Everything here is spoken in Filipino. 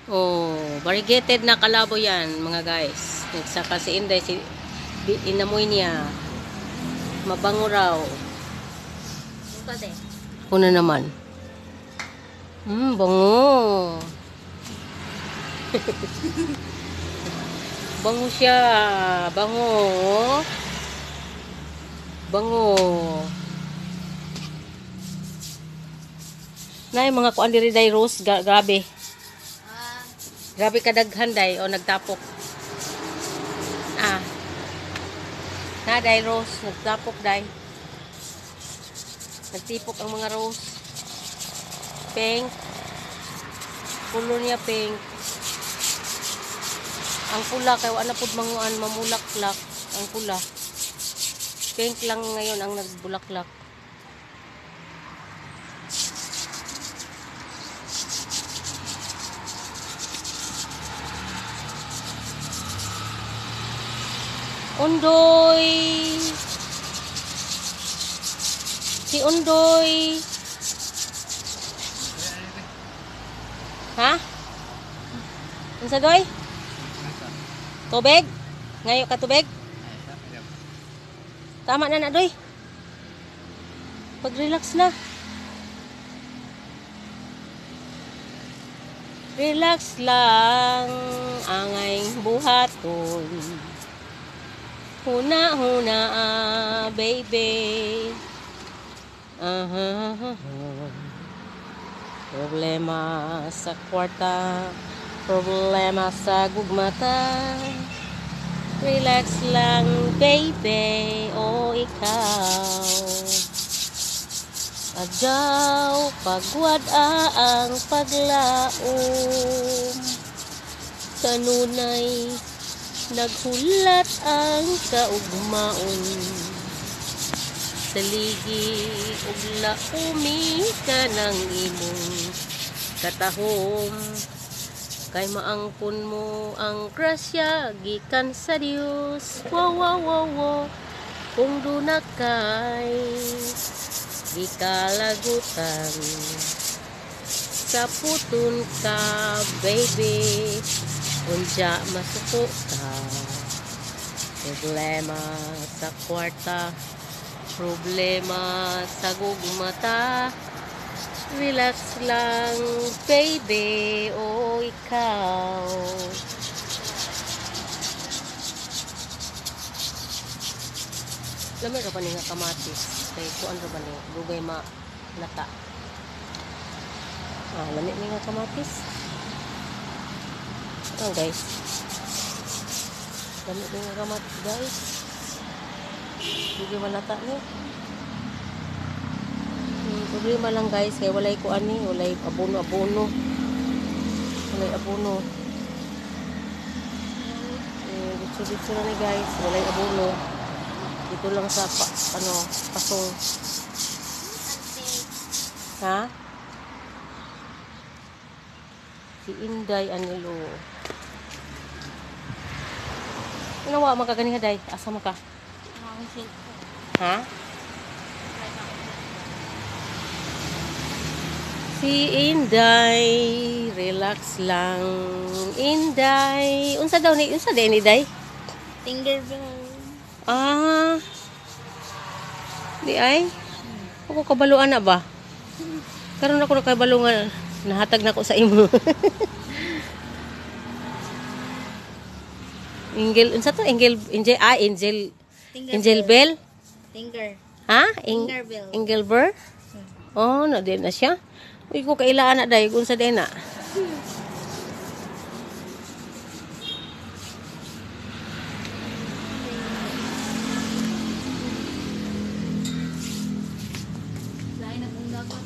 Oh, variegated na kalabo yan, mga guys. Nagsaka si Inday, inamoy niya. Mabango raw. Una naman. Bango. Bango siya. Bango. Bango. Na yung mga kuan diri day rose, grabe. Grabe kadaghan day o nagtapok. Na day rose, nagtapok day. Nagtipok ang mga rose. Pink. Color niya pink. Ang pula kay wala pud manguan mamulaklak ang pula. Pink lang ngayon ang nagbulaklak. Undoy. Si Undoy. Ha? Unsa doy? Tubig? Ngayo ka tubig? Tama na doy. Pag-relax na. Relax lang angay buhaton. Huna-huna baby. Problema sa kwarta, problema sa gugmata. Relax lang baby, o ikaw. Adyaw pagwad ang paglaom. Kanunay naghulat ang kaugmaon. Saligi ug laumi ka ng imong katahom. Kay maangkon mo ang grasya gikan sa Dios. Wow wow wow wow. Kung duna kay di kalagutan, sa puton ka baby, unja masuko ka. Problema sa kwarta, problema sa gugmata. Relax lang baby, o ikaw. Lamay ra pa ni nga kamatis kay kuan ra ba ni dugay ma lata. Lamay ni nga kamatis. Guys, lamay ni nga kamatis guys. Dugay malata ni. Problema lang guys kay walay kuan ni, walay abono. Walay abono. Dito na ni guys, walay abono. Dito lang sa pasong. Ha? Si Inday Anilo. Nawa magkagani nga day? Asa maka? Ha? Si Inday, relax lang. Inday, unsa daw ni? Unsa day ni day? Tinkerbell. Di ay? Ako kabaluan na ba? Karon ako nakabalo nga nahatag na ko sa imo. Angel, unsa to? Angel Bell? Tinker. Ha? Tinkerbell. Angel Bell? Oh, na din na siya. Uy ko kailangan na day unsa din na. Lain akong dapat.